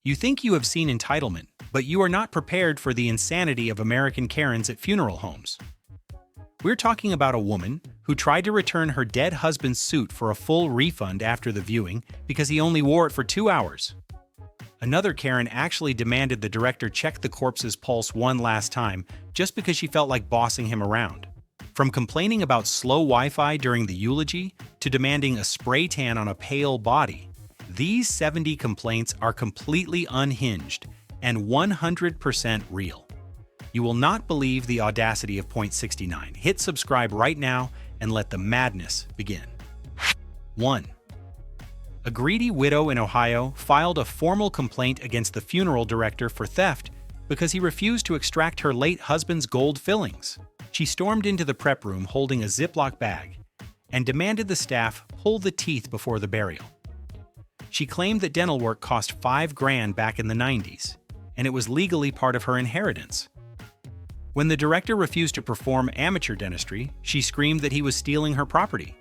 You think you have seen entitlement, but you are not prepared for the insanity of American Karens at funeral homes. We're talking about a woman who tried to return her dead husband's suit for a full refund after the viewing because he only wore it for 2 hours. Another Karen actually demanded the director check the corpse's pulse one last time just because she felt like bossing him around. From complaining about slow Wi-Fi during the eulogy to demanding a spray tan on a pale body, these 70 complaints are completely unhinged and 100% real. You will not believe the audacity of Point 69. Hit subscribe right now and let the madness begin. 1. A greedy widow in Ohio filed a formal complaint against the funeral director for theft because he refused to extract her late husband's gold fillings. She stormed into the prep room holding a Ziploc bag and demanded the staff pull the teeth before the burial. She claimed that dental work cost $5,000 back in the 90s, and it was legally part of her inheritance. When the director refused to perform amateur dentistry, she screamed that he was stealing her property.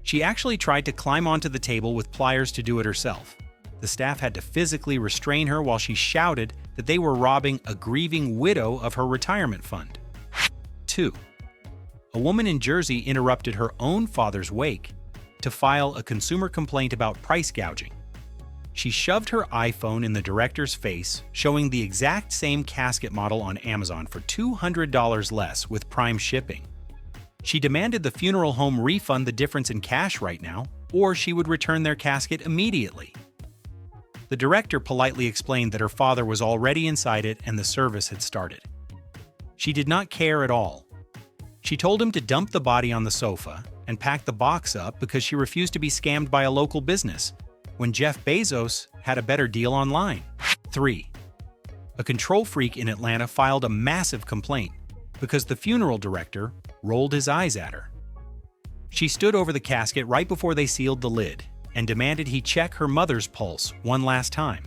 She actually tried to climb onto the table with pliers to do it herself. The staff had to physically restrain her while she shouted that they were robbing a grieving widow of her retirement fund. 2. A woman in Jersey interrupted her own father's wake to file a consumer complaint about price gouging. She shoved her iPhone in the director's face, showing the exact same casket model on Amazon for $200 less with Prime shipping. She demanded the funeral home refund the difference in cash right now, or she would return their casket immediately. The director politely explained that her father was already inside it and the service had started. She did not care at all. She told him to dump the body on the sofa and pack the box up because she refused to be scammed by a local business when Jeff Bezos had a better deal online. 3. A control freak in Atlanta filed a massive complaint because the funeral director rolled his eyes at her. She stood over the casket right before they sealed the lid and demanded he check her mother's pulse one last time.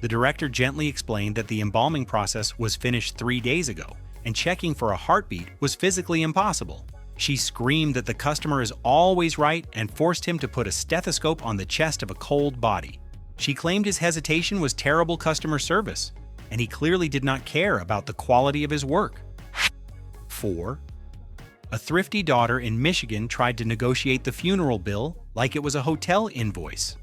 The director gently explained that the embalming process was finished 3 days ago and checking for a heartbeat was physically impossible. She screamed that the customer is always right and forced him to put a stethoscope on the chest of a cold body. She claimed his hesitation was terrible customer service, and he clearly did not care about the quality of his work. 4. A thrifty daughter in Michigan tried to negotiate the funeral bill like it was a hotel invoice.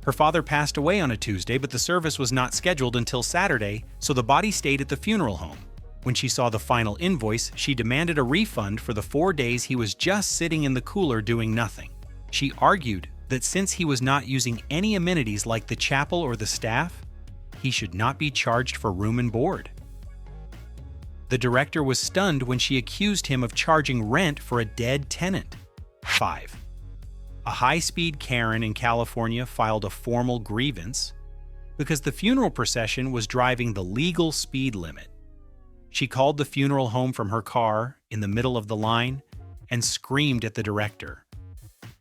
Her father passed away on a Tuesday, but the service was not scheduled until Saturday, so the body stayed at the funeral home. When she saw the final invoice, she demanded a refund for the 4 days he was just sitting in the cooler doing nothing. She argued that since he was not using any amenities like the chapel or the staff, he should not be charged for room and board. The director was stunned when she accused him of charging rent for a dead tenant. 5. A high-speed Karen in California filed a formal grievance because the funeral procession was driving the legal speed limit. She called the funeral home from her car in the middle of the line and screamed at the director.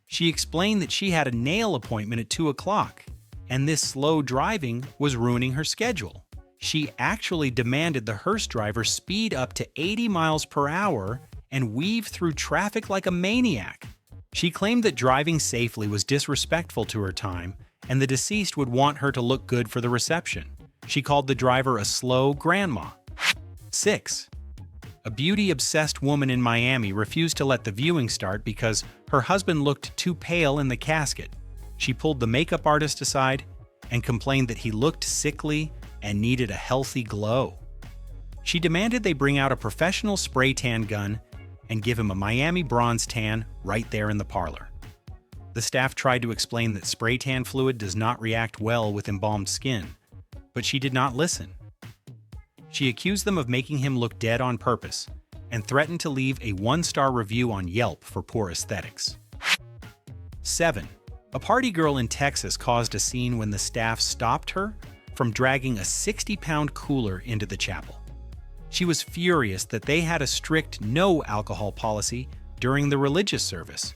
She explained that she had a nail appointment at 2 o'clock, and this slow driving was ruining her schedule. She actually demanded the hearse driver speed up to 80 miles per hour and weave through traffic like a maniac. She claimed that driving safely was disrespectful to her time, and the deceased would want her to look good for the reception. She called the driver a slow grandma. 6. A beauty-obsessed woman in Miami refused to let the viewing start because her husband looked too pale in the casket. She pulled the makeup artist aside and complained that he looked sickly and needed a healthy glow. She demanded they bring out a professional spray tan gun and give him a Miami bronze tan right there in the parlor. The staff tried to explain that spray tan fluid does not react well with embalmed skin, but she did not listen. She accused them of making him look dead on purpose and threatened to leave a 1-star review on Yelp for poor aesthetics. 7. A party girl in Texas caused a scene when the staff stopped her from dragging a 60-pound cooler into the chapel. She was furious that they had a strict no alcohol policy during the religious service.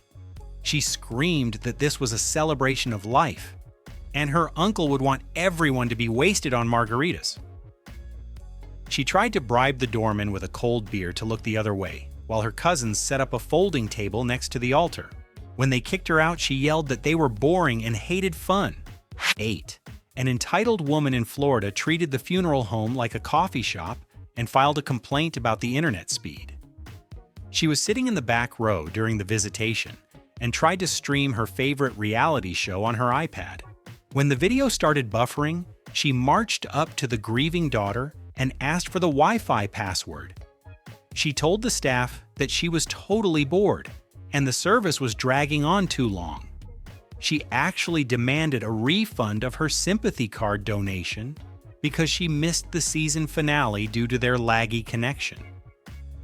She screamed that this was a celebration of life, and her uncle would want everyone to be wasted on margaritas. She tried to bribe the doorman with a cold beer to look the other way, while her cousins set up a folding table next to the altar. When they kicked her out, she yelled that they were boring and hated fun. 8. An entitled woman in Florida treated the funeral home like a coffee shop and filed a complaint about the internet speed. She was sitting in the back row during the visitation and tried to stream her favorite reality show on her iPad. When the video started buffering, she marched up to the grieving daughter and asked for the Wi-Fi password. She told the staff that she was totally bored and the service was dragging on too long. She actually demanded a refund of her sympathy card donation because she missed the season finale due to their laggy connection.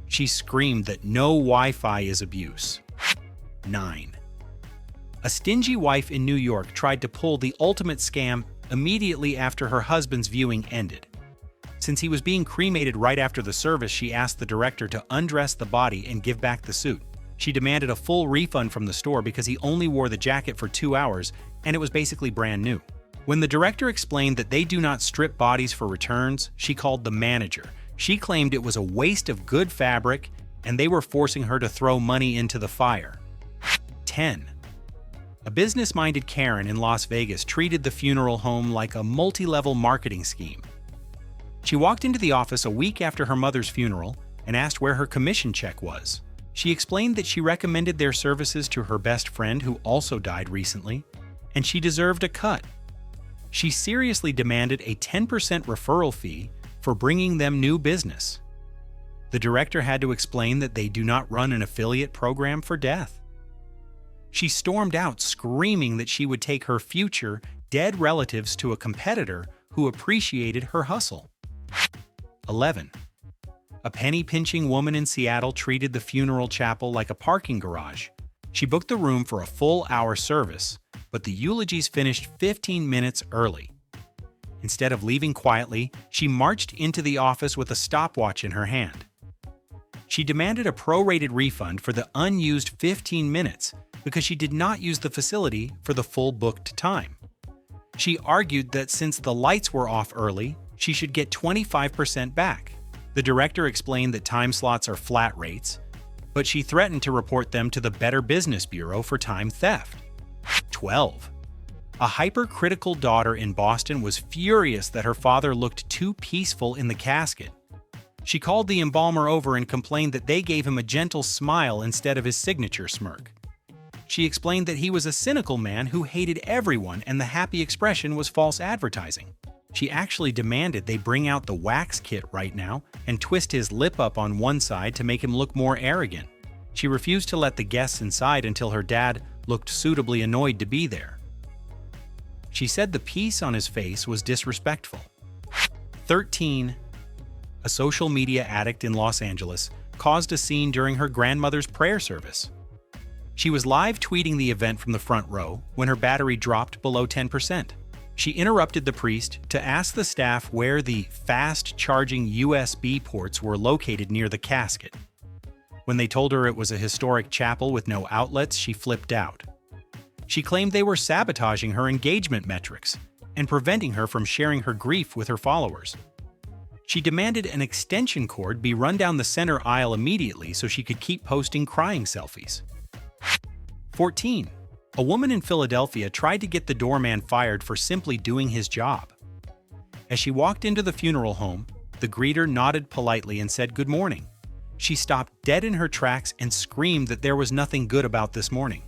She screamed that no Wi-Fi is abuse. 9. A stingy wife in New York tried to pull the ultimate scam immediately after her husband's viewing ended. Since he was being cremated right after the service, she asked the director to undress the body and give back the suit. She demanded a full refund from the store because he only wore the jacket for 2 hours and it was basically brand new. When the director explained that they do not strip bodies for returns, she called the manager. She claimed it was a waste of good fabric and they were forcing her to throw money into the fire. 10. A business-minded Karen in Las Vegas treated the funeral home like a multi-level marketing scheme. She walked into the office a week after her mother's funeral and asked where her commission check was. She explained that she recommended their services to her best friend who also died recently, and she deserved a cut. She seriously demanded a 10% referral fee for bringing them new business. The director had to explain that they do not run an affiliate program for death. She stormed out screaming that she would take her future dead relatives to a competitor who appreciated her hustle. 11. A penny-pinching woman in Seattle treated the funeral chapel like a parking garage. She booked the room for a full hour service, but the eulogies finished 15 minutes early. Instead of leaving quietly, she marched into the office with a stopwatch in her hand. She demanded a prorated refund for the unused 15 minutes because she did not use the facility for the full booked time. She argued that since the lights were off early, she should get 25% back. The director explained that time slots are flat rates, but she threatened to report them to the Better Business Bureau for time theft. 12. A hypercritical daughter in Boston was furious that her father looked too peaceful in the casket. She called the embalmer over and complained that they gave him a gentle smile instead of his signature smirk. She explained that he was a cynical man who hated everyone and the happy expression was false advertising. She actually demanded they bring out the wax kit right now and twist his lip up on one side to make him look more arrogant. She refused to let the guests inside until her dad looked suitably annoyed to be there. She said the piece on his face was disrespectful. 13. A social media addict in Los Angeles caused a scene during her grandmother's prayer service. She was live tweeting the event from the front row when her battery dropped below 10%. She interrupted the priest to ask the staff where the fast-charging USB ports were located near the casket. When they told her it was a historic chapel with no outlets, she flipped out. She claimed they were sabotaging her engagement metrics and preventing her from sharing her grief with her followers. She demanded an extension cord be run down the center aisle immediately so she could keep posting crying selfies. 14. A woman in Philadelphia tried to get the doorman fired for simply doing his job. As she walked into the funeral home, the greeter nodded politely and said good morning. She stopped dead in her tracks and screamed that there was nothing good about this morning.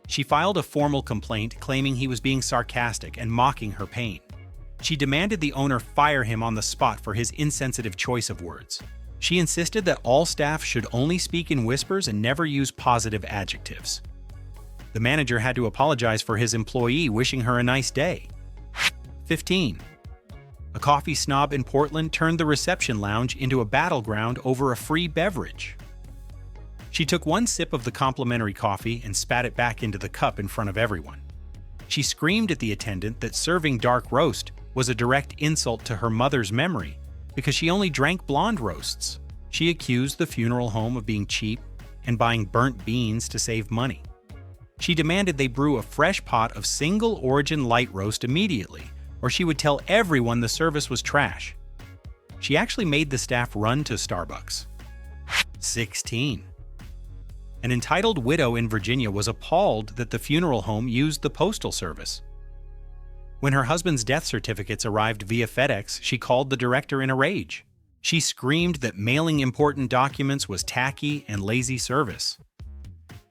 She filed a formal complaint claiming he was being sarcastic and mocking her pain. She demanded the owner fire him on the spot for his insensitive choice of words. She insisted that all staff should only speak in whispers and never use positive adjectives. The manager had to apologize for his employee, wishing her a nice day. 15. A coffee snob in Portland turned the reception lounge into a battleground over a free beverage. She took one sip of the complimentary coffee and spat it back into the cup in front of everyone. She screamed at the attendant that serving dark roast was a direct insult to her mother's memory because she only drank blonde roasts. She accused the funeral home of being cheap and buying burnt beans to save money. She demanded they brew a fresh pot of single-origin light roast immediately, or she would tell everyone the service was trash. She actually made the staff run to Starbucks. 16. An entitled widow in Virginia was appalled that the funeral home used the postal service. When her husband's death certificates arrived via FedEx, she called the director in a rage. She screamed that mailing important documents was tacky and lazy service.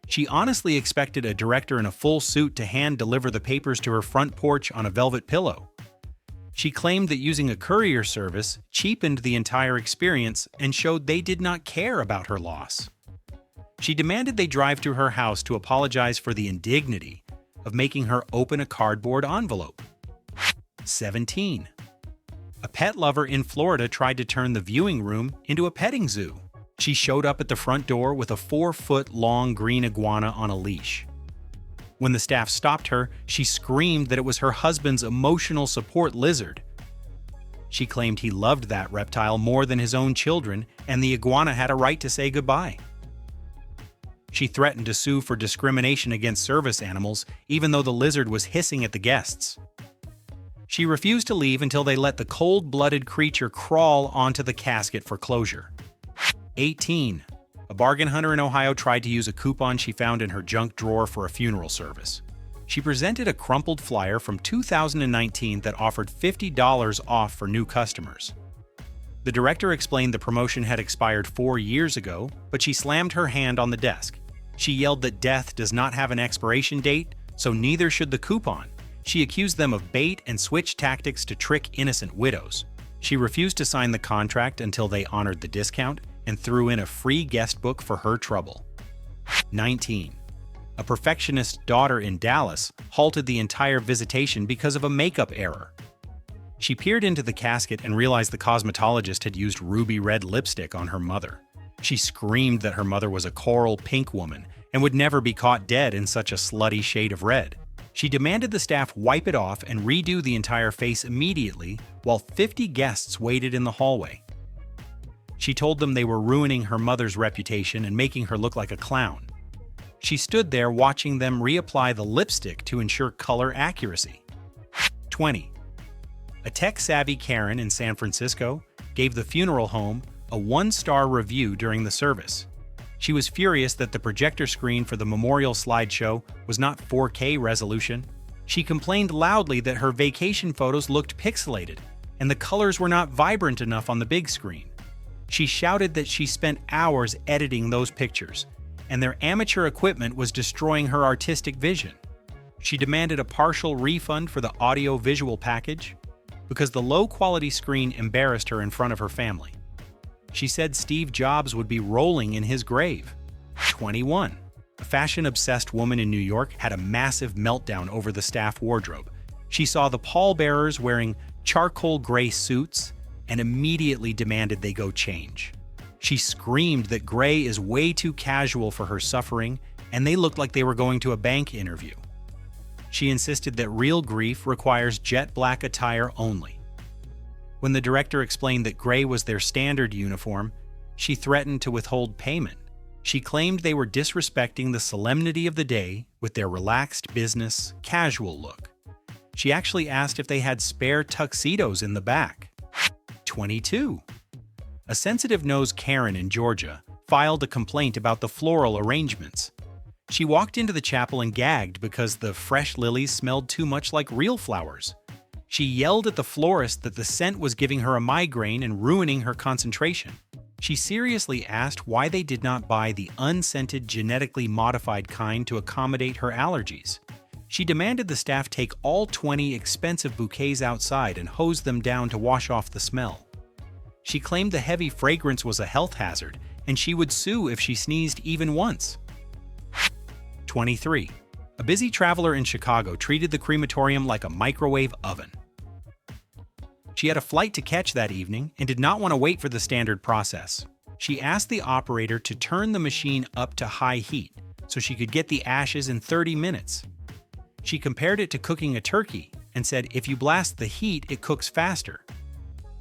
She honestly expected a director in a full suit to hand-deliver the papers to her front porch on a velvet pillow. She claimed that using a courier service cheapened the entire experience and showed they did not care about her loss. She demanded they drive to her house to apologize for the indignity of making her open a cardboard envelope. 17. A pet lover in Florida tried to turn the viewing room into a petting zoo. She showed up at the front door with a 4-foot-long green iguana on a leash. When the staff stopped her, she screamed that it was her husband's emotional support lizard. She claimed he loved that reptile more than his own children, and the iguana had a right to say goodbye. She threatened to sue for discrimination against service animals, even though the lizard was hissing at the guests. She refused to leave until they let the cold-blooded creature crawl onto the casket for closure. 18. A bargain hunter in Ohio tried to use a coupon she found in her junk drawer for a funeral service. She presented a crumpled flyer from 2019 that offered $50 off for new customers. The director explained the promotion had expired 4 years ago, but she slammed her hand on the desk. She yelled that death does not have an expiration date, so neither should the coupon. She accused them of bait-and-switch tactics to trick innocent widows. She refused to sign the contract until they honored the discount and threw in a free guest book for her trouble. 19. A perfectionist daughter in Dallas halted the entire visitation because of a makeup error. She peered into the casket and realized the cosmetologist had used ruby red lipstick on her mother. She screamed that her mother was a coral pink woman and would never be caught dead in such a slutty shade of red. She demanded the staff wipe it off and redo the entire face immediately, while 50 guests waited in the hallway. She told them they were ruining her mother's reputation and making her look like a clown. She stood there watching them reapply the lipstick to ensure color accuracy. 20. A tech-savvy Karen in San Francisco gave the funeral home a 1-star review during the service. She was furious that the projector screen for the memorial slideshow was not 4K resolution. She complained loudly that her vacation photos looked pixelated and the colors were not vibrant enough on the big screen. She shouted that she spent hours editing those pictures, and their amateur equipment was destroying her artistic vision. She demanded a partial refund for the audio-visual package because the low-quality screen embarrassed her in front of her family. She said Steve Jobs would be rolling in his grave. 21. A fashion-obsessed woman in New York had a massive meltdown over the staff wardrobe. She saw the pallbearers wearing charcoal gray suits and immediately demanded they go change. She screamed that gray is way too casual for her suffering, and they looked like they were going to a bank interview. She insisted that real grief requires jet black attire only. When the director explained that gray was their standard uniform, she threatened to withhold payment. She claimed they were disrespecting the solemnity of the day with their relaxed business, casual look. She actually asked if they had spare tuxedos in the back. 22. A sensitive-nosed Karen in Georgia filed a complaint about the floral arrangements. She walked into the chapel and gagged because the fresh lilies smelled too much like real flowers. She yelled at the florist that the scent was giving her a migraine and ruining her concentration. She seriously asked why they did not buy the unscented, genetically modified kind to accommodate her allergies. She demanded the staff take all 20 expensive bouquets outside and hose them down to wash off the smell. She claimed the heavy fragrance was a health hazard, and she would sue if she sneezed even once. 23. A busy traveler in Chicago treated the crematorium like a microwave oven. She had a flight to catch that evening and did not want to wait for the standard process. She asked the operator to turn the machine up to high heat so she could get the ashes in 30 minutes. She compared it to cooking a turkey and said if you blast the heat, it cooks faster.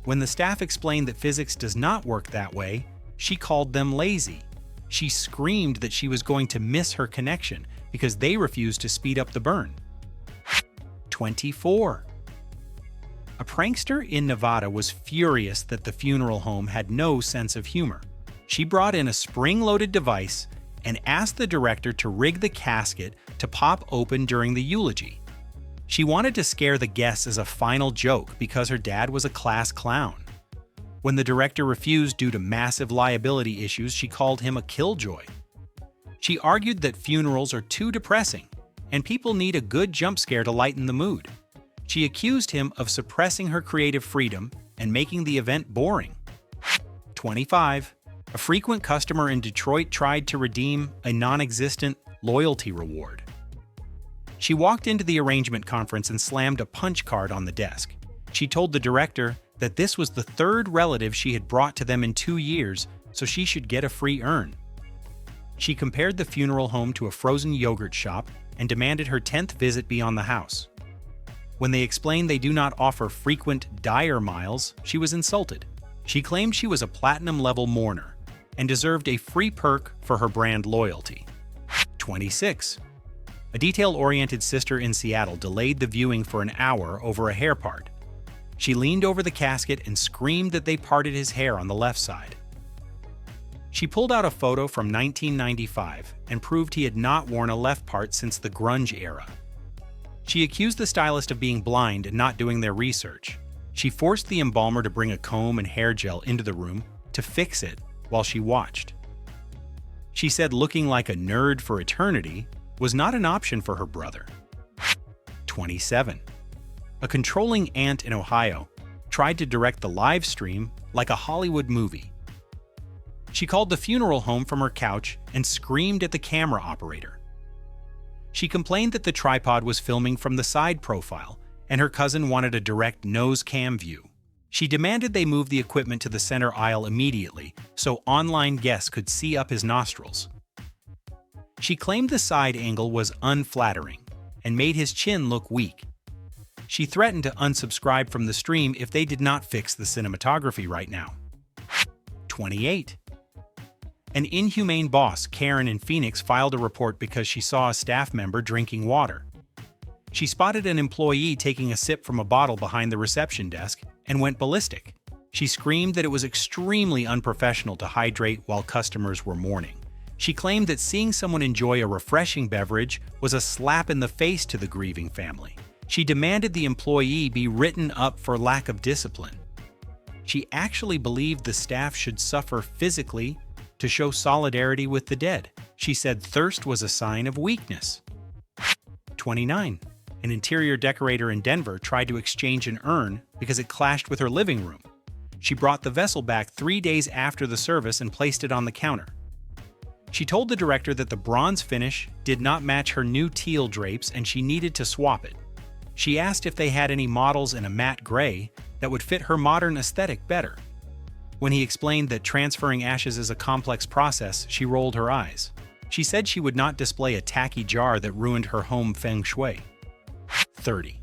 When the staff explained that physics does not work that way, she called them lazy. She screamed that she was going to miss her connection because they refused to speed up the burn. 24. A prankster in Nevada was furious that the funeral home had no sense of humor. She brought in a spring-loaded device and asked the director to rig the casket to pop open during the eulogy. She wanted to scare the guests as a final joke because her dad was a class clown. When the director refused due to massive liability issues, she called him a killjoy. She argued that funerals are too depressing, and people need a good jump scare to lighten the mood. She accused him of suppressing her creative freedom and making the event boring. 25. A frequent customer in Detroit tried to redeem a non-existent loyalty reward. She walked into the arrangement conference and slammed a punch card on the desk. She told the director that this was the third relative she had brought to them in 2 years, so she should get a free urn. She compared the funeral home to a frozen yogurt shop and demanded her 10th visit be on the house. When they explained they do not offer frequent dire miles, she was insulted. She claimed she was a platinum-level mourner and deserved a free perk for her brand loyalty. 26. A detail-oriented sister in Seattle delayed the viewing for an hour over a hair part. She leaned over the casket and screamed that they parted his hair on the left side. She pulled out a photo from 1995 and proved he had not worn a left part since the grunge era. She accused the stylist of being blind and not doing their research. She forced the embalmer to bring a comb and hair gel into the room to fix it while she watched. She said looking like a nerd for eternity was not an option for her brother. 27. A controlling aunt in Ohio tried to direct the live stream like a Hollywood movie. She called the funeral home from her couch and screamed at the camera operator. She complained that the tripod was filming from the side profile, and her cousin wanted a direct nose cam view. She demanded they move the equipment to the center aisle immediately so online guests could see up his nostrils. She claimed the side angle was unflattering and made his chin look weak. She threatened to unsubscribe from the stream if they did not fix the cinematography right now. 28. An inhumane boss, Karen in Phoenix, filed a report because she saw a staff member drinking water. She spotted an employee taking a sip from a bottle behind the reception desk and went ballistic. She screamed that it was extremely unprofessional to hydrate while customers were mourning. She claimed that seeing someone enjoy a refreshing beverage was a slap in the face to the grieving family. She demanded the employee be written up for lack of discipline. She actually believed the staff should suffer physically to show solidarity with the dead. She said thirst was a sign of weakness. 29. An interior decorator in Denver tried to exchange an urn because it clashed with her living room. She brought the vessel back 3 days after the service and placed it on the counter. She told the director that the bronze finish did not match her new teal drapes and she needed to swap it. She asked if they had any models in a matte gray that would fit her modern aesthetic better. When he explained that transferring ashes is a complex process, she rolled her eyes. She said she would not display a tacky jar that ruined her home feng shui. 30.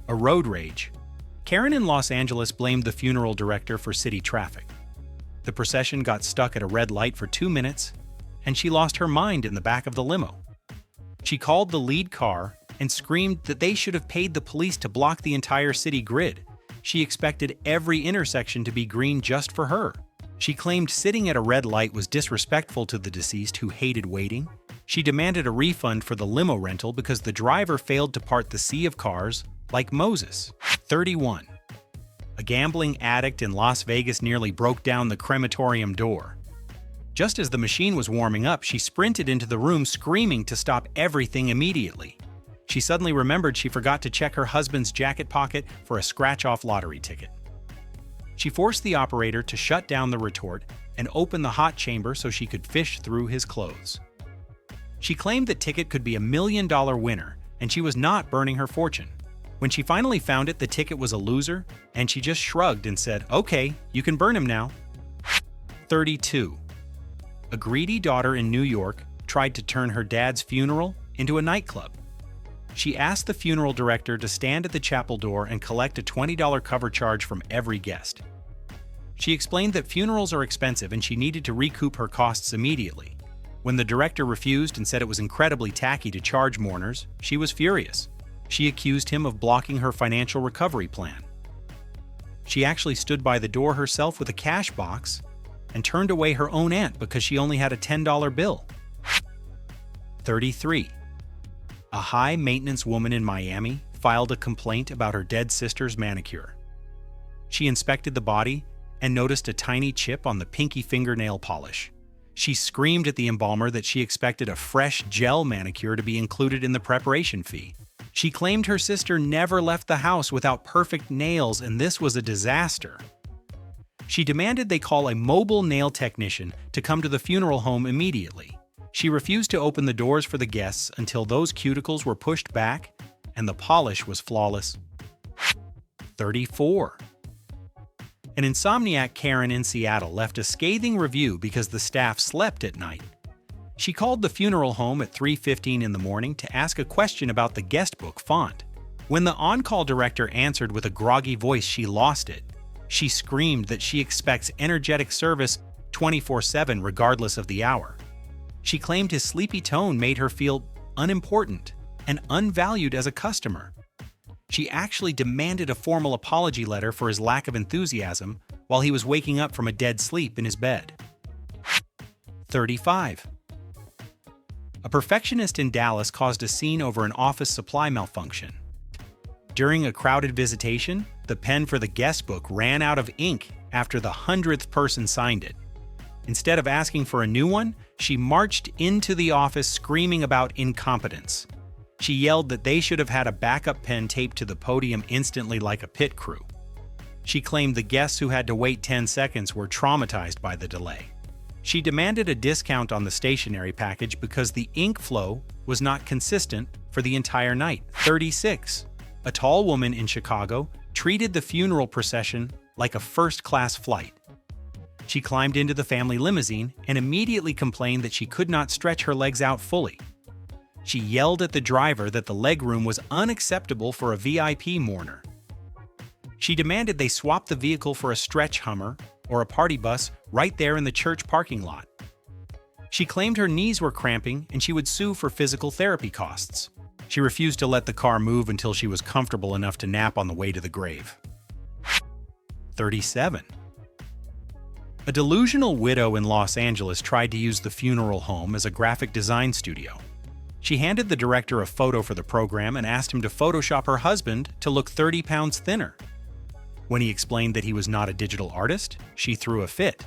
A road rage. Karen in Los Angeles blamed the funeral director for city traffic. The procession got stuck at a red light for 2 minutes, and she lost her mind in the back of the limo. She called the lead car and screamed that they should have paid the police to block the entire city grid. She expected every intersection to be green just for her. She claimed sitting at a red light was disrespectful to the deceased who hated waiting. She demanded a refund for the limo rental because the driver failed to part the sea of cars like Moses. 31. A gambling addict in Las Vegas nearly broke down the crematorium door. Just as the machine was warming up, she sprinted into the room screaming to stop everything immediately. She suddenly remembered she forgot to check her husband's jacket pocket for a scratch-off lottery ticket. She forced the operator to shut down the retort and open the hot chamber so she could fish through his clothes. She claimed the ticket could be a $1 million winner, and she was not burning her fortune. When she finally found it, the ticket was a loser, and she just shrugged and said, "Okay, you can burn him now." 32. A greedy daughter in New York tried to turn her dad's funeral into a nightclub. She asked the funeral director to stand at the chapel door and collect a $20 cover charge from every guest. She explained that funerals are expensive and she needed to recoup her costs immediately. When the director refused and said it was incredibly tacky to charge mourners, she was furious. She accused him of blocking her financial recovery plan. She actually stood by the door herself with a cash box and turned away her own aunt because she only had a $10 bill. 33. A high-maintenance woman in Miami filed a complaint about her dead sister's manicure. She inspected the body and noticed a tiny chip on the pinky fingernail polish. She screamed at the embalmer that she expected a fresh gel manicure to be included in the preparation fee. She claimed her sister never left the house without perfect nails, and this was a disaster. She demanded they call a mobile nail technician to come to the funeral home immediately. She refused to open the doors for the guests until those cuticles were pushed back and the polish was flawless. 34. An insomniac Karen in Seattle left a scathing review because the staff slept at night. She called the funeral home at 3:15 in the morning to ask a question about the guest book font. When the on-call director answered with a groggy voice, she lost it. She screamed that she expects energetic service 24/7 regardless of the hour. She claimed his sleepy tone made her feel unimportant and unvalued as a customer. She actually demanded a formal apology letter for his lack of enthusiasm while he was waking up from a dead sleep in his bed. 35. A perfectionist in Dallas caused a scene over an office supply malfunction. During a crowded visitation, the pen for the guest book ran out of ink after the 100th person signed it. Instead of asking for a new one, she marched into the office screaming about incompetence. She yelled that they should have had a backup pen taped to the podium instantly like a pit crew. She claimed the guests who had to wait 10 seconds were traumatized by the delay. She demanded a discount on the stationery package because the ink flow was not consistent for the entire night. 36. A tall woman in Chicago treated the funeral procession like a first-class flight. She climbed into the family limousine and immediately complained that she could not stretch her legs out fully. She yelled at the driver that the legroom was unacceptable for a VIP mourner. She demanded they swap the vehicle for a stretch Hummer or a party bus right there in the church parking lot. She claimed her knees were cramping and she would sue for physical therapy costs. She refused to let the car move until she was comfortable enough to nap on the way to the grave. 37. A delusional widow in Los Angeles tried to use the funeral home as a graphic design studio. She handed the director a photo for the program and asked him to Photoshop her husband to look 30 pounds thinner. When he explained that he was not a digital artist, she threw a fit.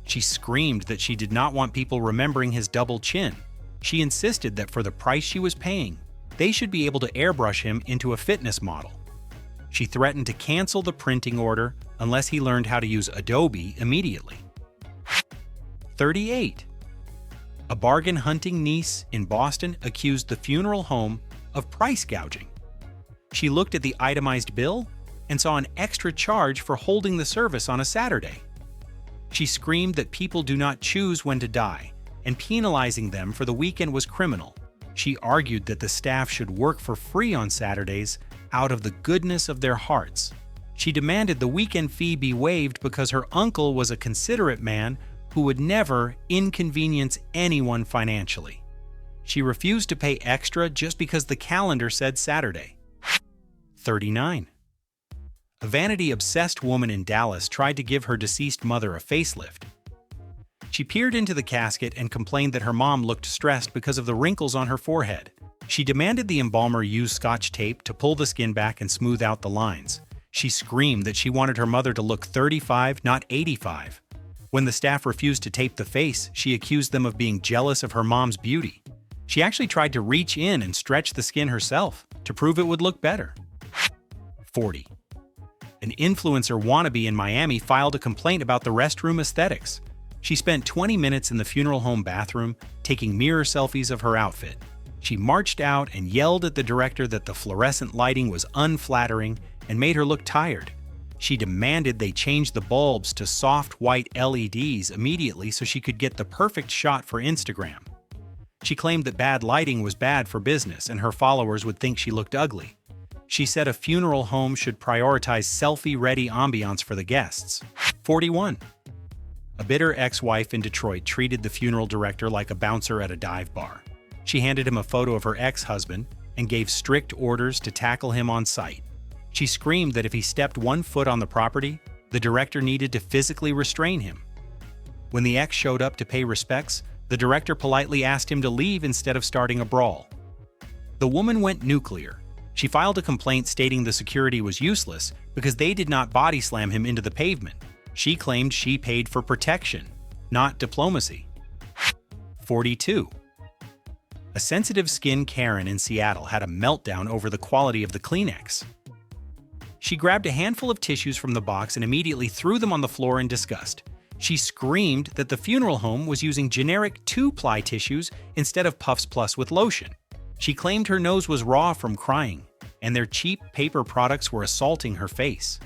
She screamed that she did not want people remembering his double chin. She insisted that for the price she was paying, they should be able to airbrush him into a fitness model. She threatened to cancel the printing order unless he learned how to use Adobe immediately. 38. A bargain-hunting niece in Boston accused the funeral home of price gouging. She looked at the itemized bill and saw an extra charge for holding the service on a Saturday. She screamed that people do not choose when to die, and penalizing them for the weekend was criminal. She argued that the staff should work for free on Saturdays out of the goodness of their hearts. She demanded the weekend fee be waived because her uncle was a considerate man who would never inconvenience anyone financially. She refused to pay extra just because the calendar said Saturday. 39. A vanity-obsessed woman in Dallas tried to give her deceased mother a facelift. She peered into the casket and complained that her mom looked stressed because of the wrinkles on her forehead. She demanded the embalmer use Scotch tape to pull the skin back and smooth out the lines. She screamed that she wanted her mother to look 35, not 85. When the staff refused to tape the face, she accused them of being jealous of her mom's beauty. She actually tried to reach in and stretch the skin herself to prove it would look better. 40. An influencer wannabe in Miami filed a complaint about the restroom aesthetics. She spent 20 minutes in the funeral home bathroom taking mirror selfies of her outfit. She marched out and yelled at the director that the fluorescent lighting was unflattering and made her look tired. She demanded they change the bulbs to soft white LEDs immediately so she could get the perfect shot for Instagram. She claimed that bad lighting was bad for business and her followers would think she looked ugly. She said a funeral home should prioritize selfie-ready ambiance for the guests. 41. A bitter ex-wife in Detroit treated the funeral director like a bouncer at a dive bar. She handed him a photo of her ex-husband and gave strict orders to tackle him on site. She screamed that if he stepped 1 foot on the property, the director needed to physically restrain him. When the ex showed up to pay respects, the director politely asked him to leave instead of starting a brawl. The woman went nuclear. She filed a complaint stating the security was useless because they did not body slam him into the pavement. She claimed she paid for protection, not diplomacy. 42. A sensitive-skinned Karen in Seattle had a meltdown over the quality of the Kleenex. She grabbed a handful of tissues from the box and immediately threw them on the floor in disgust. She screamed that the funeral home was using generic 2-ply tissues instead of Puffs Plus with lotion. She claimed her nose was raw from crying, and their cheap paper products were assaulting her face.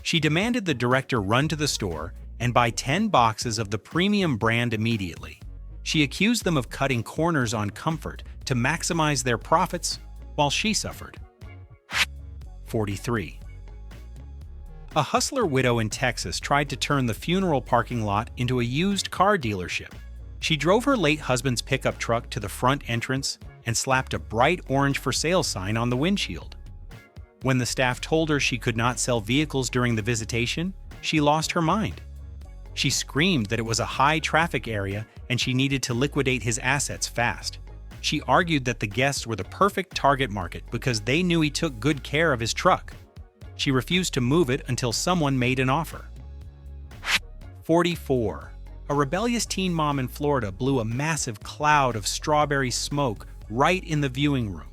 She demanded the director run to the store and buy 10 boxes of the premium brand immediately. She accused them of cutting corners on comfort to maximize their profits while she suffered. 43. A hustler widow in Texas tried to turn the funeral parking lot into a used car dealership. She drove her late husband's pickup truck to the front entrance and slapped a bright orange for sale sign on the windshield. When the staff told her she could not sell vehicles during the visitation, she lost her mind. She screamed that it was a high-traffic area and she needed to liquidate his assets fast. She argued that the guests were the perfect target market because they knew he took good care of his truck. She refused to move it until someone made an offer. 44. A rebellious teen mom in Florida blew a massive cloud of strawberry smoke right in the viewing room.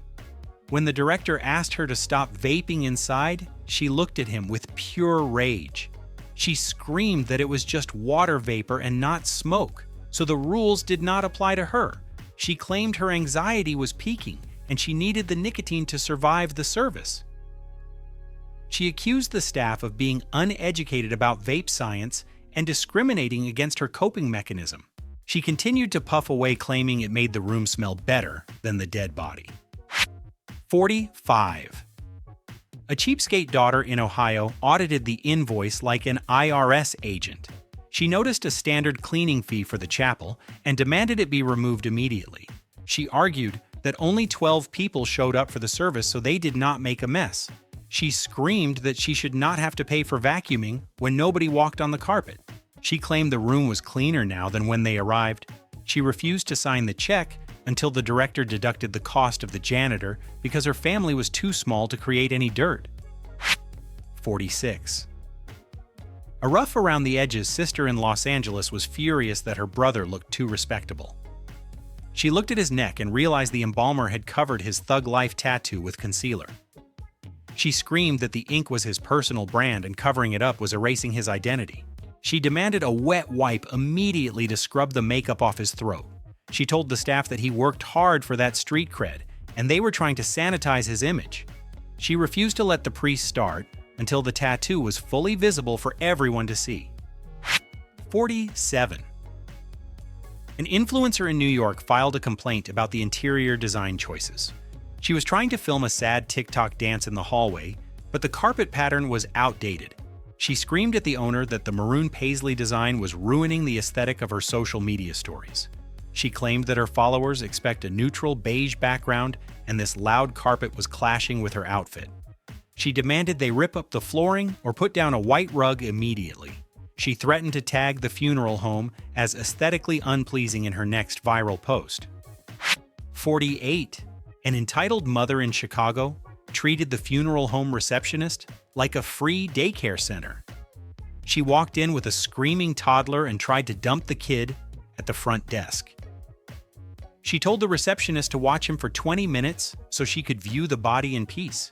When the director asked her to stop vaping inside, she looked at him with pure rage. She screamed that it was just water vapor and not smoke, so the rules did not apply to her. She claimed her anxiety was peaking and she needed the nicotine to survive the service. She accused the staff of being uneducated about vape science and discriminating against her coping mechanism. She continued to puff away, claiming it made the room smell better than the dead body. 45. A cheapskate daughter in Ohio audited the invoice like an IRS agent. She noticed a standard cleaning fee for the chapel and demanded it be removed immediately. She argued that only 12 people showed up for the service, so they did not make a mess. She screamed that she should not have to pay for vacuuming when nobody walked on the carpet. She claimed the room was cleaner now than when they arrived. She refused to sign the check until the director deducted the cost of the janitor because her family was too small to create any dirt. 46. A rough-around-the-edges sister in Los Angeles was furious that her brother looked too respectable. She looked at his neck and realized the embalmer had covered his Thug Life tattoo with concealer. She screamed that the ink was his personal brand and covering it up was erasing his identity. She demanded a wet wipe immediately to scrub the makeup off his throat. She told the staff that he worked hard for that street cred, and they were trying to sanitize his image. She refused to let the priest start until the tattoo was fully visible for everyone to see. 47. An influencer in New York filed a complaint about the interior design choices. She was trying to film a sad TikTok dance in the hallway, but the carpet pattern was outdated. She screamed at the owner that the maroon paisley design was ruining the aesthetic of her social media stories. She claimed that her followers expect a neutral beige background and this loud carpet was clashing with her outfit. She demanded they rip up the flooring or put down a white rug immediately. She threatened to tag the funeral home as aesthetically unpleasing in her next viral post. 48. An entitled mother in Chicago treated the funeral home receptionist like a free daycare center. She walked in with a screaming toddler and tried to dump the kid at the front desk. She told the receptionist to watch him for 20 minutes so she could view the body in peace.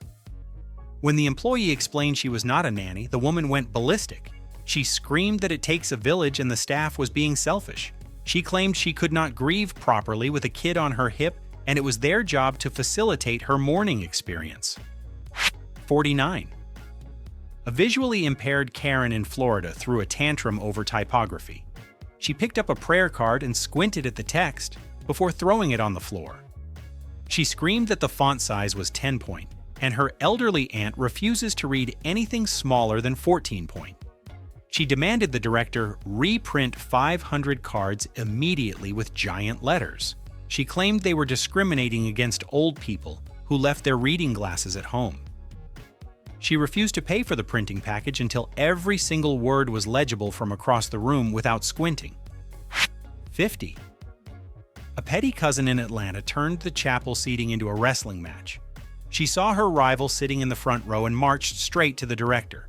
When the employee explained she was not a nanny, the woman went ballistic. She screamed that it takes a village and the staff was being selfish. She claimed she could not grieve properly with a kid on her hip and it was their job to facilitate her mourning experience. 49. A visually impaired Karen in Florida threw a tantrum over typography. She picked up a prayer card and squinted at the text before throwing it on the floor. She screamed that the font size was 10 point, and her elderly aunt refuses to read anything smaller than 14 point. She demanded the director reprint 500 cards immediately with giant letters. She claimed they were discriminating against old people who left their reading glasses at home. She refused to pay for the printing package until every single word was legible from across the room without squinting. 50. A petty cousin in Atlanta turned the chapel seating into a wrestling match. She saw her rival sitting in the front row and marched straight to the director.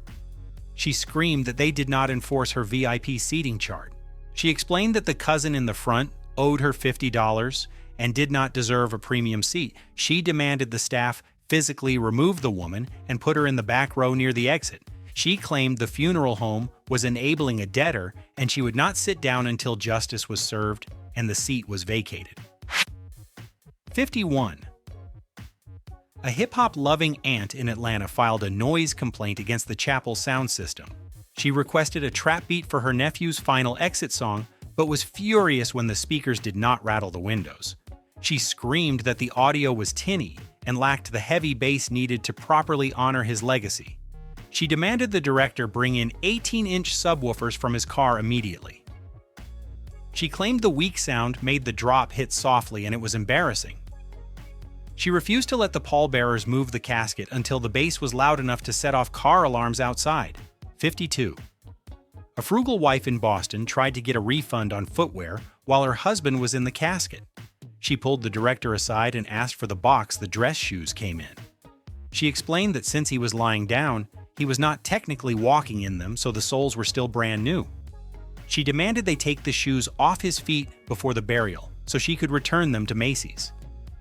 She screamed that they did not enforce her VIP seating chart. She explained that the cousin in the front owed her $50 and did not deserve a premium seat. She demanded the staff physically remove the woman and put her in the back row near the exit. She claimed the funeral home was enabling a debtor and she would not sit down until justice was served and the seat was vacated. 51. A hip-hop-loving aunt in Atlanta filed a noise complaint against the chapel sound system. She requested a trap beat for her nephew's final exit song, but was furious when the speakers did not rattle the windows. She screamed that the audio was tinny and lacked the heavy bass needed to properly honor his legacy. She demanded the director bring in 18-inch subwoofers from his car immediately. She claimed the weak sound made the drop hit softly and it was embarrassing. She refused to let the pallbearers move the casket until the bass was loud enough to set off car alarms outside. 52. A frugal wife in Boston tried to get a refund on footwear while her husband was in the casket. She pulled the director aside and asked for the box the dress shoes came in. She explained that since he was lying down, he was not technically walking in them, so the soles were still brand new. She demanded they take the shoes off his feet before the burial, so she could return them to Macy's.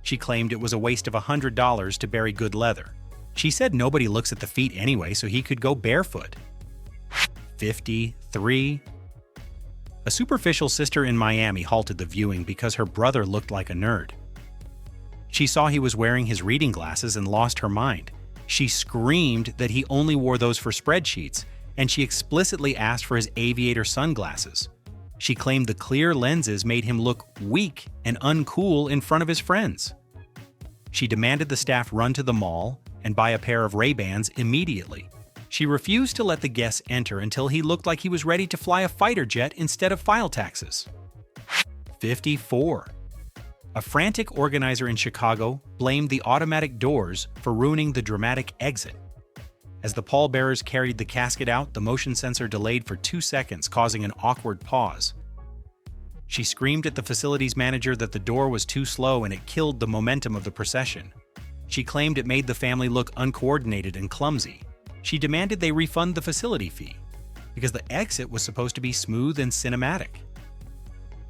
She claimed it was a waste of $100 to bury good leather. She said nobody looks at the feet anyway, so he could go barefoot. 53. A superficial sister in Miami halted the viewing because her brother looked like a nerd. She saw he was wearing his reading glasses and lost her mind. She screamed that he only wore those for spreadsheets, and she explicitly asked for his aviator sunglasses. She claimed the clear lenses made him look weak and uncool in front of his friends. She demanded the staff run to the mall and buy a pair of Ray-Bans immediately. She refused to let the guests enter until he looked like he was ready to fly a fighter jet instead of file taxes. 54. A frantic organizer in Chicago blamed the automatic doors for ruining the dramatic exit. As the pallbearers carried the casket out, the motion sensor delayed for 2 seconds, causing an awkward pause. She screamed at the facilities manager that the door was too slow and it killed the momentum of the procession. She claimed it made the family look uncoordinated and clumsy. She demanded they refund the facility fee, because the exit was supposed to be smooth and cinematic.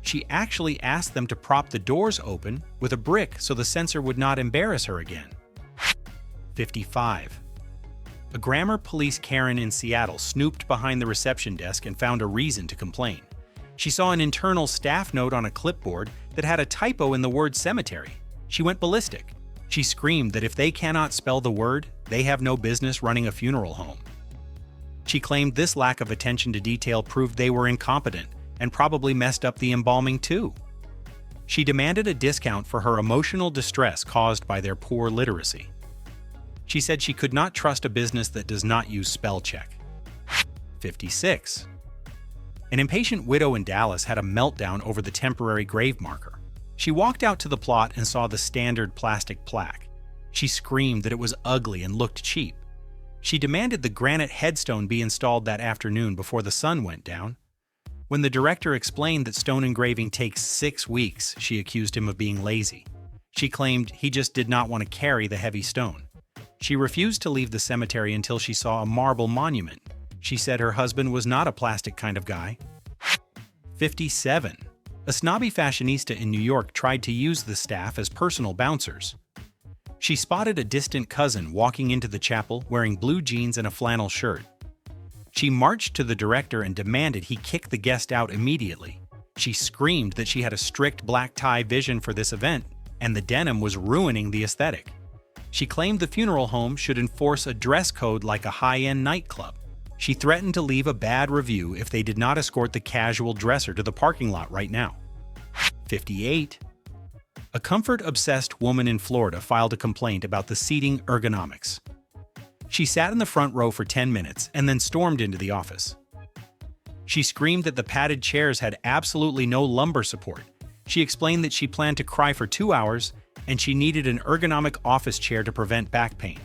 She actually asked them to prop the doors open with a brick so the censor would not embarrass her again. 55. A grammar police Karen in Seattle snooped behind the reception desk and found a reason to complain. She saw an internal staff note on a clipboard that had a typo in the word cemetery. She went ballistic. She screamed that if they cannot spell the word, they have no business running a funeral home. She claimed this lack of attention to detail proved they were incompetent and probably messed up the embalming too. She demanded a discount for her emotional distress caused by their poor literacy. She said she could not trust a business that does not use spell check. 56. An impatient widow in Dallas had a meltdown over the temporary grave marker. She walked out to the plot and saw the standard plastic plaque. She screamed that it was ugly and looked cheap. She demanded the granite headstone be installed that afternoon before the sun went down. When the director explained that stone engraving takes 6 weeks, she accused him of being lazy. She claimed he just did not want to carry the heavy stone. She refused to leave the cemetery until she saw a marble monument. She said her husband was not a plastic kind of guy. 57. A snobby fashionista in New York tried to use the staff as personal bouncers. She spotted a distant cousin walking into the chapel wearing blue jeans and a flannel shirt. She marched to the director and demanded he kick the guest out immediately. She screamed that she had a strict black tie vision for this event, and the denim was ruining the aesthetic. She claimed the funeral home should enforce a dress code like a high-end nightclub. She threatened to leave a bad review if they did not escort the casual dresser to the parking lot right now. 58. A comfort-obsessed woman in Florida filed a complaint about the seating ergonomics. She sat in the front row for 10 minutes and then stormed into the office. She screamed that the padded chairs had absolutely no lumbar support. She explained that she planned to cry for 2 hours and she needed an ergonomic office chair to prevent back pain.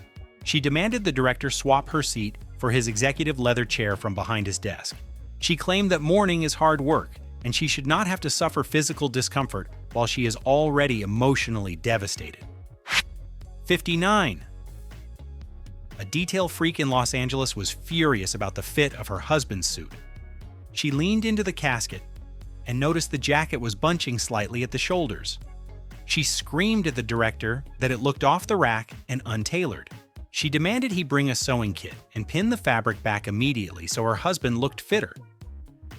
She demanded the director swap her seat for his executive leather chair from behind his desk. She claimed that mourning is hard work and she should not have to suffer physical discomfort while she is already emotionally devastated. 59. A detail freak in Los Angeles was furious about the fit of her husband's suit. She leaned into the casket and noticed the jacket was bunching slightly at the shoulders. She screamed at the director that it looked off the rack and untailored. She demanded he bring a sewing kit and pin the fabric back immediately so her husband looked fitter.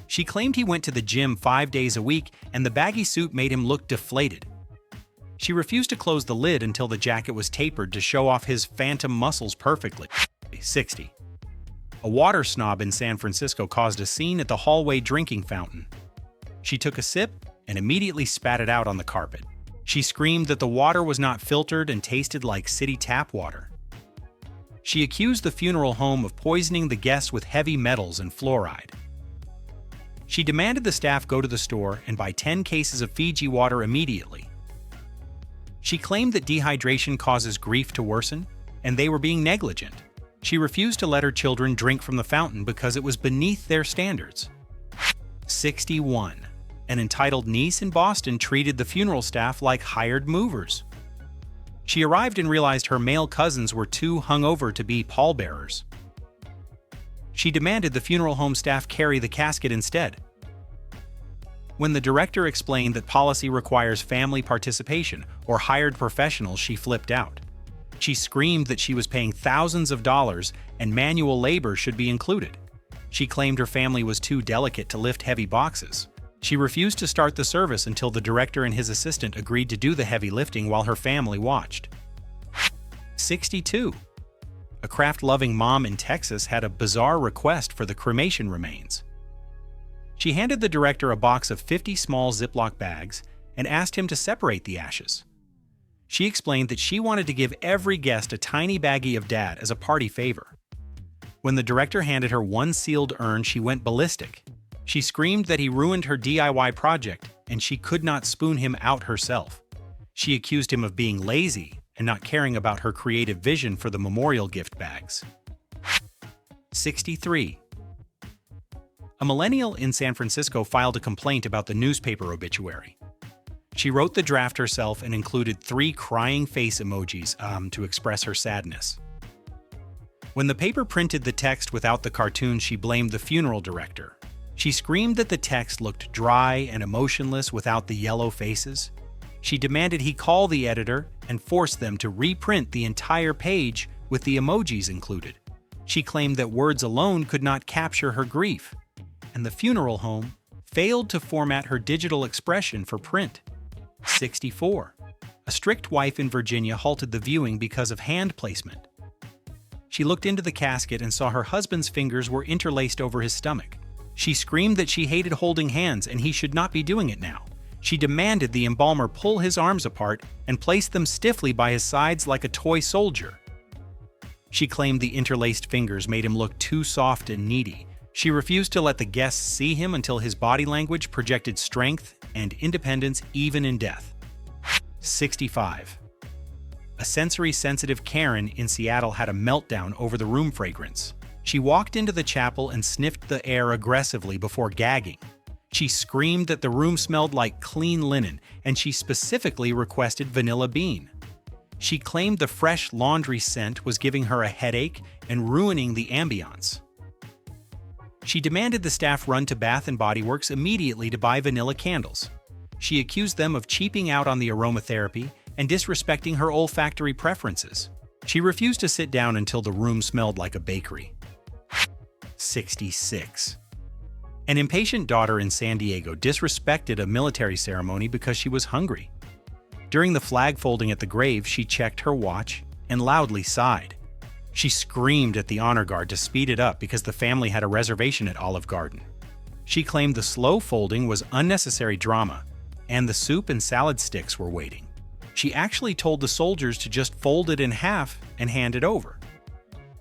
She claimed he went to the gym 5 days a week and the baggy suit made him look deflated. She refused to close the lid until the jacket was tapered to show off his phantom muscles perfectly. 60. A water snob in San Francisco caused a scene at the hallway drinking fountain. She took a sip and immediately spat it out on the carpet. She screamed that the water was not filtered and tasted like city tap water. She accused the funeral home of poisoning the guests with heavy metals and fluoride. She demanded the staff go to the store and buy 10 cases of Fiji water immediately. She claimed that dehydration causes grief to worsen, and they were being negligent. She refused to let her children drink from the fountain because it was beneath their standards. 61. An entitled niece in Boston treated the funeral staff like hired movers. She arrived and realized her male cousins were too hungover to be pallbearers. She demanded the funeral home staff carry the casket instead. When the director explained that policy requires family participation or hired professionals, she flipped out. She screamed that she was paying thousands of dollars and manual labor should be included. She claimed her family was too delicate to lift heavy boxes. She refused to start the service until the director and his assistant agreed to do the heavy lifting while her family watched. 62. A craft-loving mom in Texas had a bizarre request for the cremation remains. She handed the director a box of 50 small Ziploc bags and asked him to separate the ashes. She explained that she wanted to give every guest a tiny baggie of dad as a party favor. When the director handed her one sealed urn, she went ballistic. She screamed that he ruined her DIY project and she could not spoon him out herself. She accused him of being lazy and not caring about her creative vision for the memorial gift bags. 63. A millennial in San Francisco filed a complaint about the newspaper obituary. She wrote the draft herself and included 3 crying face emojis to express her sadness. When the paper printed the text without the cartoon, she blamed the funeral director. She screamed that the text looked dry and emotionless without the yellow faces. She demanded he call the editor and force them to reprint the entire page with the emojis included. She claimed that words alone could not capture her grief, and the funeral home failed to format her digital expression for print. 64. A strict wife in Virginia halted the viewing because of hand placement. She looked into the casket and saw her husband's fingers were interlaced over his stomach. She screamed that she hated holding hands and he should not be doing it now. She demanded the embalmer pull his arms apart and place them stiffly by his sides like a toy soldier. She claimed the interlaced fingers made him look too soft and needy. She refused to let the guests see him until his body language projected strength and independence even in death. 65. A sensory-sensitive Karen in Seattle had a meltdown over the room fragrance. She walked into the chapel and sniffed the air aggressively before gagging. She screamed that the room smelled like clean linen, and she specifically requested vanilla bean. She claimed the fresh laundry scent was giving her a headache and ruining the ambiance. She demanded the staff run to Bath & Body Works immediately to buy vanilla candles. She accused them of cheaping out on the aromatherapy and disrespecting her olfactory preferences. She refused to sit down until the room smelled like a bakery. 66. An impatient daughter in San Diego disrespected a military ceremony because she was hungry. During the flag folding at the grave, she checked her watch and loudly sighed. She screamed at the honor guard to speed it up because the family had a reservation at Olive Garden. She claimed the slow folding was unnecessary drama, and the soup and salad sticks were waiting. She actually told the soldiers to just fold it in half and hand it over.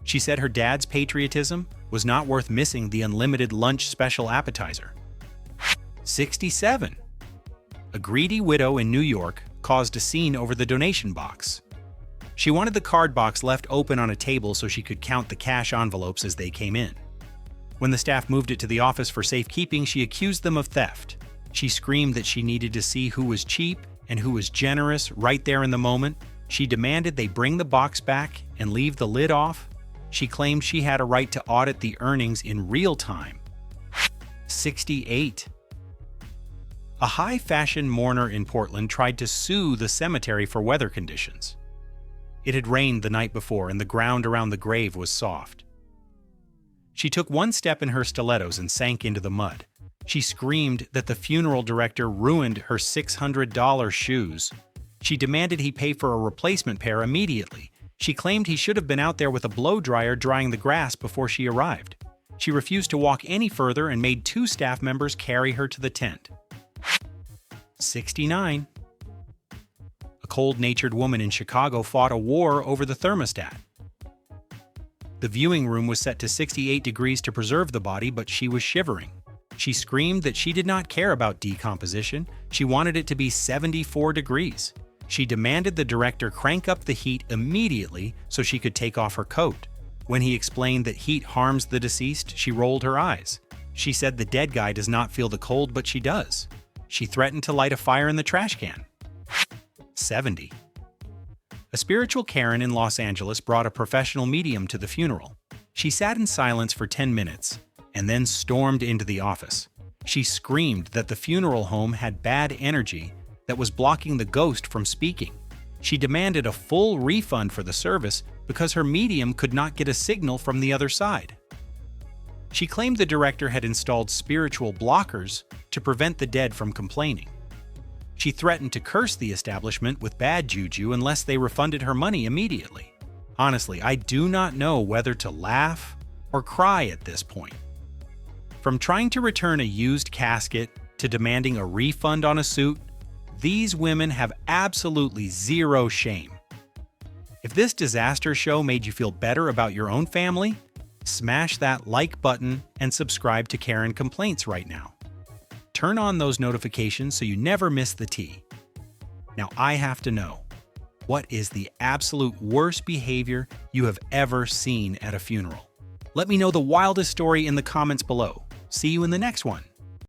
She said her dad's patriotism was not worth missing the unlimited lunch special appetizer. 67. A greedy widow in New York caused a scene over the donation box. She wanted the card box left open on a table so she could count the cash envelopes as they came in. When the staff moved it to the office for safekeeping, she accused them of theft. She screamed that she needed to see who was cheap and who was generous right there in the moment. She demanded they bring the box back and leave the lid off. She claimed she had a right to audit the earnings in real time. 68. A high-fashion mourner in Portland tried to sue the cemetery for weather conditions. It had rained the night before and the ground around the grave was soft. She took one step in her stilettos and sank into the mud. She screamed that the funeral director ruined her $600 shoes. She demanded he pay for a replacement pair immediately. She claimed he should have been out there with a blow dryer drying the grass before she arrived. She refused to walk any further and made 2 staff members carry her to the tent. 69. A cold-natured woman in Chicago fought a war over the thermostat. The viewing room was set to 68 degrees to preserve the body, but she was shivering. She screamed that she did not care about decomposition. She wanted it to be 74 degrees. She demanded the director crank up the heat immediately so she could take off her coat. When he explained that heat harms the deceased, she rolled her eyes. She said the dead guy does not feel the cold, but she does. She threatened to light a fire in the trash can. 70. A spiritual Karen in Los Angeles brought a professional medium to the funeral. She sat in silence for 10 minutes and then stormed into the office. She screamed that the funeral home had bad energy that was blocking the ghost from speaking. She demanded a full refund for the service because her medium could not get a signal from the other side. She claimed the director had installed spiritual blockers to prevent the dead from complaining. She threatened to curse the establishment with bad juju unless they refunded her money immediately. Honestly, I do not know whether to laugh or cry at this point. From trying to return a used casket to demanding a refund on a suit, these women have absolutely zero shame. If this disaster show made you feel better about your own family, smash that like button and subscribe to Karen Complaints right now. Turn on those notifications so you never miss the tea. Now I have to know, what is the absolute worst behavior you have ever seen at a funeral? Let me know the wildest story in the comments below. See you in the next one.